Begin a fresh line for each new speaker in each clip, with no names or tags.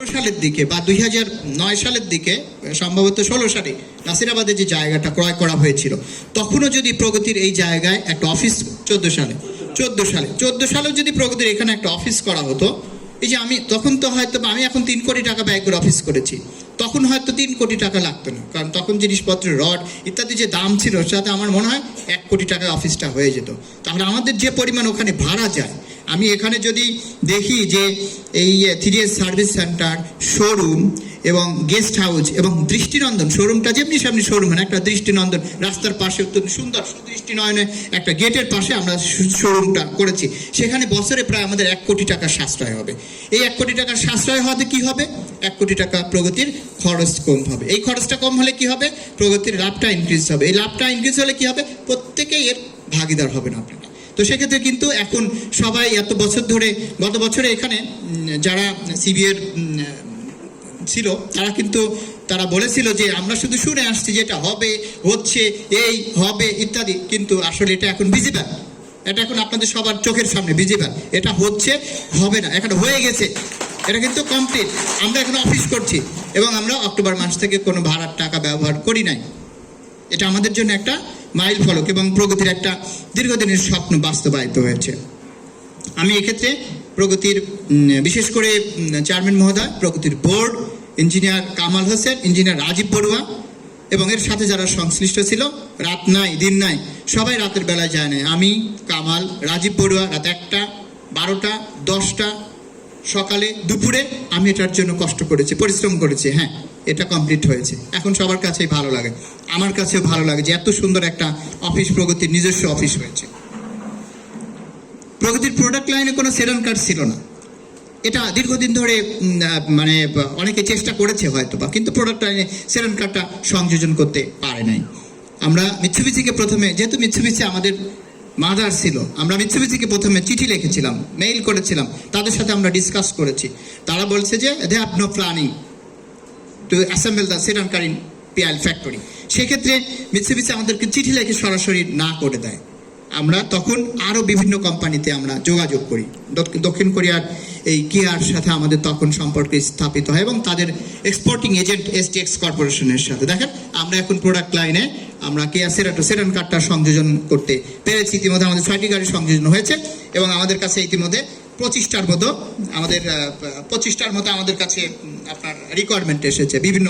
সালের দিকে বা 2009 সালের দিকে সম্ভবত 16 সালে নাসিরাবাদে যে জায়গাটা ক্রয় করা হয়েছিল, তখনও যদি প্রগতির এই জায়গায় একটা অফিস 14 সালেও যদি প্রগতির এখানে একটা অফিস করা হতো, এই যে আমি তখন তো হয়তো আমি এখন 3 কোটি টাকা ব্যয় করে অফিস করেছি, তখন হয়তো 3 কোটি টাকা লাগতো না, কারণ তখন জিনিসপত্রের রড ইত্যাদি যে দাম ছিল সাথে আমার মনে হয় 1 কোটি টাকায় অফিসটা হয়ে যেত। তাহলে আমাদের যে পরিমাণ ওখানে ভাড়া যায়, আমি এখানে যদি দেখি যে এই 3S সার্ভিস সেন্টার, শোরুম এবং গেস্ট হাউস এবং দৃষ্টিনন্দন, শোরুমটা যেমনি সামনে শোরুম মানে একটা দৃষ্টিনন্দন রাস্তার পাশে অত্যন্ত সুন্দর সুদৃষ্টি নয়নে একটা গেটের পাশে আমরা শোরুমটা করেছি, সেখানে বছরে প্রায় আমাদের 1 কোটি টাকা সাশ্রয় হবে। এই 1 কোটি টাকার সাশ্রয় হওয়াতে কি হবে? 1 কোটি টাকা প্রগতির খরচ কম হবে। এই খরচটা কম হলে কি হবে? প্রগতির লাভটা ইনক্রিজ হবে। এই লাভটা ইনক্রিজ হলে কি হবে? প্রত্যেকেই এর ভাগিদার হবেন আপনারা। তো সেক্ষেত্রে কিন্তু এখন সবাই এত বছর ধরে, গত বছরে এখানে যারা সিবিএর ছিল তারা বলেছিল যে আমরা শুধু শুনে আসছি যে এটা হবে, হচ্ছে, এই হবে ইত্যাদি, কিন্তু আসলে এটা এখন ভিজিবল, এটা এখন আপনাদের সবার চোখের সামনে ভিজিবল, এটা হচ্ছে, হবে না, এখন হয়ে গেছে, এটা কিন্তু কমপ্লিট। আমরা এখন অফিস করছি এবং আমরা অক্টোবর মাস থেকে কোনো ভাড়ার টাকা ব্যবহার করি নাই। এটা আমাদের জন্য একটা মাইল ফলক এবং প্রগতির একটা দীর্ঘদিনের স্বপ্ন বাস্তবায়িত হয়েছে। আমি এক্ষেত্রে প্রগতির বিশেষ করে চেয়ারম্যান মহোদয়, প্রগতির board, engineer Kamal Hossain, engineer Rajib Barua এবং এর সাথে যারা সংশ্লিষ্ট ছিল, রাত নাই দিন নাই, সবাই রাতের বেলায় যায় না। আমি, কামাল, রাজীব বড়ুয়া রাত 1টা, 12টা, 10টা, সকালে, দুপুরে আমি এটার জন্য কষ্ট করেছি, পরিশ্রম করেছি। হ্যাঁ, এটা কমপ্লিট হয়েছে। এখন সবার কাছেই ভালো লাগে, আমার কাছেও ভালো লাগে যে এত সুন্দর একটা অফিস, প্রগতির নিজস্ব অফিস হয়েছে। প্রগতির প্রোডাক্ট লাইনে কোনো সেডান কার ছিল না, এটা দীর্ঘদিন ধরে মানে অনেকে চেষ্টা করেছে হয়তো বা, কিন্তু প্রোডাক্ট লাইনে সেডান কারটা সংযোজন করতে পারে নাই। আমরা মিৎসুবিশিকে প্রথমে, যেহেতু মিৎসুবিশি আমাদের মাদার ছিল, আমরা মিৎসুবিশিকে প্রথমে চিঠি লিখেছিলাম, মেইল করেছিলাম, তাদের সাথে আমরা ডিসকাস করেছি। তারা বলছে যে they have no planning to assemble the sedan car in PIL factory. সেক্ষেত্রে মিৎসুবিশি আমাদেরকে চিঠি লিখে সরাসরি না করে দেয়। আমরা তখন আরও বিভিন্ন কোম্পানিতে আমরা যোগাযোগ করি। দক্ষিণ কোরিয়ার এই কিয়ার সাথে আমাদের তখন সম্পর্ক স্থাপিত হয় এবং তাদের এক্সপোর্টিং এজেন্ট STX কর্পোরেশনের সাথে। দেখেন, আমরা এখন প্রোডাক্ট লাইনে আমরা কিয়া সেরাটো সেডান কারটা সংযোজন করতে পেরেছি। ইতিমধ্যে আমাদের 6টি গাড়ি সংযোজন হয়েছে এবং আমাদের কাছে ইতিমধ্যে 25টার মতো আমাদের কাছে আপনার রিকোয়ারমেন্ট এসেছে বিভিন্ন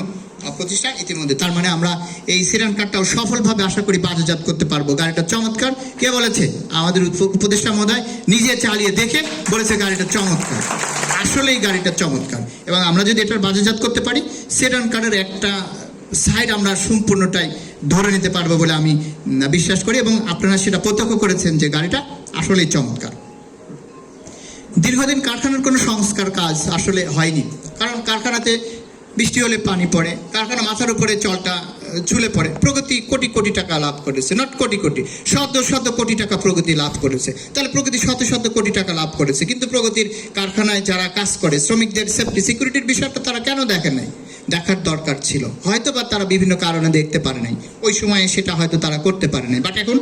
প্রতিষ্ঠান ইতিমধ্যে। তার মানে আমরা এই সেডান কারটাও সফলভাবে আশা করি বাজারজাত করতে পারবো। গাড়িটা চমৎকার। কে বলেছে? আমাদের উপদেষ্টা মহোদয় নিজে চালিয়ে দেখে বলেছে গাড়িটা চমৎকার, আসলেই গাড়িটা চমৎকার। এবং আমরা যদি এটার বাজারজাত করতে পারি, সেডান কারের একটা সাইড আমরা সম্পূর্ণটাই ধরে নিতে পারবো বলে আমি বিশ্বাস করি এবং আপনারা সেটা প্রত্যক্ষ করেছেন যে গাড়িটা আসলেই চমৎকার। দীর্ঘদিন কারখানার কোনো সংস্কার কাজ আসলে হয়নি, কারণ কারখানাতে বৃষ্টি হলে পানি পড়ে, কারখানা মাথার উপরে চলটা ঝুলে পড়ে। প্রগতি কোটি কোটি টাকা লাভ করেছে, নট কোটি কোটি, শত কোটি টাকা প্রগতি লাভ করেছে। তাহলে প্রগতি শত কোটি টাকা লাভ করেছে, কিন্তু প্রগতির কারখানায় যারা কাজ করে শ্রমিকদের সেফটি সিকিউরিটির বিষয়টা তারা কেন দেখে নাই? দেখার দরকার ছিল, হয়তো বা তারা বিভিন্ন কারণে দেখতে পারে নাই, ওই সময়ে সেটা হয়তো তারা করতে পারে নাই। বাট এখন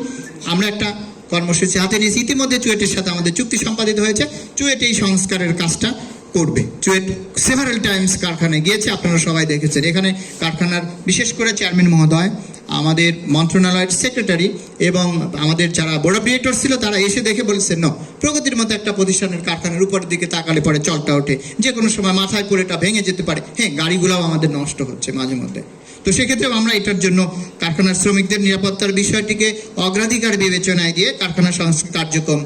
আমরা একটা কর্মসূচি হাতে নিয়েছি। ইতিমধ্যে চুয়েটের সাথে আমাদের চুক্তি সম্পাদিত হয়েছে, চুয়েট এই সংস্কারের কাজটা করবে। চুয়েট সেভারাল টাইমস কারখানায় গিয়েছে, আপনারা সবাই দেখেছেন। এখানে কারখানার বিশেষ করে চেয়ারম্যান মহোদয়, আমাদের মন্ত্রণালয়ের সেক্রেটারি এবং আমাদের যারা বোর্ড অফ ডিরেক্টর ছিল, তারা এসে দেখে বলেছেন ন, প্রগতির মতো একটা প্রতিষ্ঠানের কারখানার উপরের দিকে তাকালে পরে চলটা ওঠে, যে কোনো সময় মাথায় পড়ে এটা ভেঙে যেতে পারে। হ্যাঁ, গাড়িগুলোও আমাদের নষ্ট হচ্ছে মাঝে মধ্যে। তো সেক্ষেত্রেও আমরা এটার জন্য কারখানার শ্রমিকদের নিরাপত্তার বিষয়টিকে অগ্রাধিকার বিবেচনায় দিয়ে কারখানা সংস্কার কার্যক্রম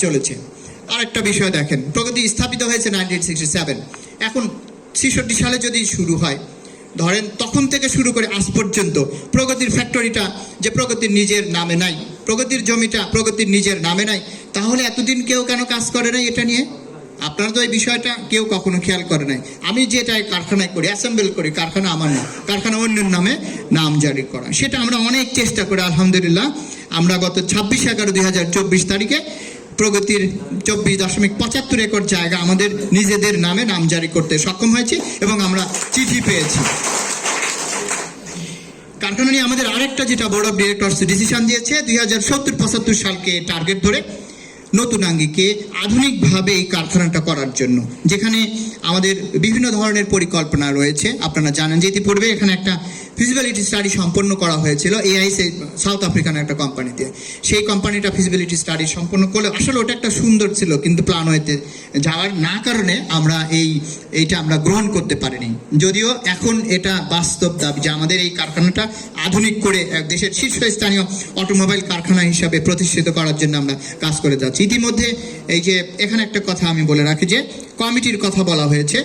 চলেছে। আরেকটা বিষয় দেখেন, প্রগতি স্থাপিত হয়েছে 1967, এখন 66 সালে যদি শুরু হয়, ধরেন তখন থেকে শুরু করে আজ পর্যন্ত প্রগতির ফ্যাক্টরিটা যে প্রগতির নিজের নামে নাই, প্রগতির জমিটা প্রগতির নিজের নামে নাই, তাহলে এতদিন কেউ কেন কাজ করে নাই এটা নিয়ে? আপনারা তো এই বিষয়টা কেউ কখনো খেয়াল করে নাই। আমি যেটা কারখানায় করি, অ্যাসেম্বল করি, কারখানা আমার না, কারখানা অন্যের নামে নাম জারি করা, সেটা আমরা অনেক চেষ্টা করে আলহামদুলিল্লাহ আমরা গত 26/11/2024 তারিখে প্রগতির 24.75 একর জায়গা আমাদের নিজেদের নামে নাম জারি করতে সক্ষম হয়েছি এবং আমরা চিঠি পেয়েছি। কারখানা নিয়ে আমাদের আরেকটা যেটা বোর্ড অফ ডিরেক্টরস ডিসিশন দিয়েছে, 2070-75 সালকে টার্গেট ধরে নতুন আঙ্গিকে আধুনিকভাবে এই কারখানাটা করার জন্য, যেখানে আমাদের বিভিন্ন ধরনের পরিকল্পনা রয়েছে। আপনারা জানেন যে ইতিপূর্বে এখানে একটা ফিজিবিলিটি স্টাডি সম্পন্ন করা হয়েছিল এআইসি সাউথ আফ্রিকান একটা কোম্পানিতে। সেই কোম্পানিটা ফিজিবিলিটি স্টাডি সম্পন্ন করলে আসলে ওটা একটা সুন্দর ছিল, কিন্তু প্ল্যান হইতে যাওয়ার না কারণে আমরা এইটা আমরা গ্রহণ করতে পারিনি। যদিও এখন এটা বাস্তব দাবি যে আমাদের এই কারখানাটা আধুনিক করে এক দেশের শীর্ষস্থানীয় অটোমোবাইল কারখানা হিসাবে প্রতিষ্ঠিত করার জন্য আমরা কাজ করে যাচ্ছি। ইতিমধ্যে এই যে এখানে একটা কথা আমি বলে রাখি যে কমিটির কথা বলা হয়েছে।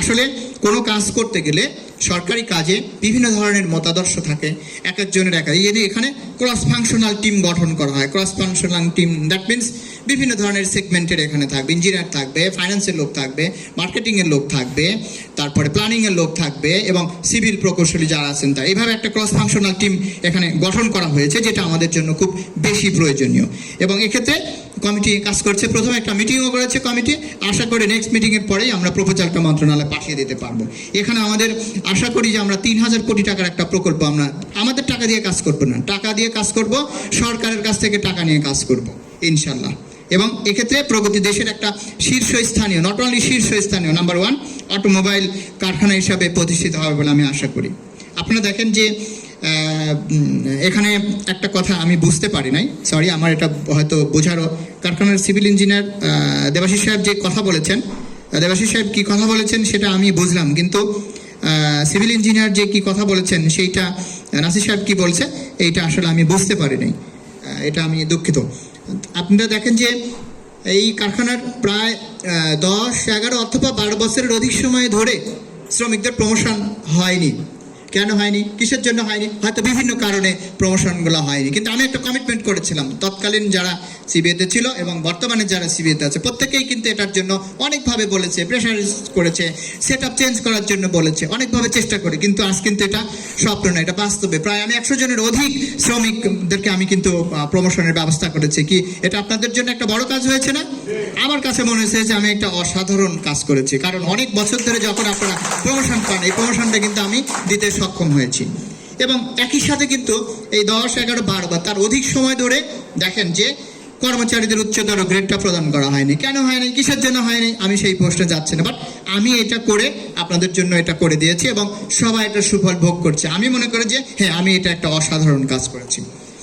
আসলে কোনো কাজ করতে গেলে সরকারি কাজে বিভিন্ন ধরনের মতাদর্শ থাকে, এক একজনের এখানে ক্রস ফাংশনাল টিম গঠন করা হয়। Cross functional team that means বিভিন্ন ধরনের সেগমেন্টের এখানে থাকবে, ইঞ্জিনিয়ার থাকবে, ফাইন্যান্সের লোক থাকবে, মার্কেটিংয়ের লোক থাকবে, তারপরে প্ল্যানিংয়ের লোক থাকবে এবং সিভিল প্রকৌশলী যারা আছেন তারা, এইভাবে একটা ক্রস ফাংশনাল টিম এখানে গঠন করা হয়েছে, যেটা আমাদের জন্য খুব বেশি প্রয়োজনীয়। এবং এক্ষেত্রে কমিটি কাজ করছে। প্রথমে একটা মিটিংও করেছে কমিটি। আশা করি নেক্সট মিটিংয়ের পরেই আমরা প্রপোজালটা মন্ত্রণালয়ে পাঠিয়ে দিতে পারবো। এখানে আমাদের আশা করি যে আমরা ৩,০০০ কোটি টাকার একটা প্রকল্প, আমরা আমাদের টাকা দিয়ে কাজ করবো না, টাকা দিয়ে কাজ করব, সরকারের কাছ থেকে টাকা নিয়ে কাজ করব ইনশাল্লাহ। এবং এক্ষেত্রে প্রগতি দেশের একটা শীর্ষস্থানীয়, নট অনলি শীর্ষস্থানীয়, নাম্বার 1 অটোমোবাইল কারখানা হিসাবে প্রতিষ্ঠিত হবে বলে আমি আশা করি। আপনারা দেখেন যে এখানে একটা কথা আমি বুঝতে পারি নাই, সরি, আমার এটা হয়তো বোঝারও। কারখানার সিভিল ইঞ্জিনিয়ার দেবাশিস সাহেব যে কথা বলেছেন, দেবাশিস সাহেব কী কথা বলেছেন সেটা আমি বুঝলাম, কিন্তু সিভিল ইঞ্জিনিয়ার যে কি কথা বলেছেন সেইটা নাসির সাহেব কি বলছে এইটা আসলে আমি বুঝতে পারি নাই, এটা আমি দুঃখিত। আপনারা দেখেন যে এই কারখানার প্রায় 10, 11 অথবা 12 বছরের অধিক সময় ধরে শ্রমিকদের প্রমোশন হয়নি। কেন হয়নি, কিসের জন্য হয়নি? হয়তো বিভিন্ন কারণে প্রমোশনগুলো হয়নি। কিন্তু আমি একটা কমিটমেন্ট করেছিলাম, তৎকালীন যারা সিবিএতে ছিল এবং বর্তমানে যারা সিবিএতে আছে প্রত্যেকেই কিন্তু এটার জন্য অনেকভাবে বলেছে, প্রেশারাইজ করেছে, সেট আপ চেঞ্জ করার জন্য বলেছে, অনেকভাবে চেষ্টা করি, কিন্তু আজ কিন্তু এটা স্বপ্ন না, এটা বাস্তবে। প্রায় আমি 100 জনের অধিক শ্রমিকদেরকে আমি কিন্তু প্রমোশনের ব্যবস্থা করেছি। কি এটা আপনাদের জন্য একটা বড় কাজ হয়েছে না? আমার কাছে মনে হয়েছে যে আমি একটা অসাধারণ কাজ করেছি, কারণ অনেক বছর ধরে যখন আপনারা প্রমোশন পান, এই প্রমোশনটা কিন্তু আমি দিতে সক্ষম হয়েছি। এবং একই সাথে কিন্তু এই 10, 11, 12 বা তার অধিক সময় ধরে দেখেন যে কর্মচারীদের উচ্চতর গ্রেডটা প্রদান করা হয়নি। কেন হয়নি, কিসের জন্য হয়নি, আমি সেই প্রশ্নে যাচ্ছি না, বাট আমি এটা করে আপনাদের জন্য এটা করে দিয়েছি এবং সবাই এটা সুফল ভোগ করছে। আমি মনে করি যে হ্যাঁ, আমি এটা একটা অসাধারণ কাজ করেছি।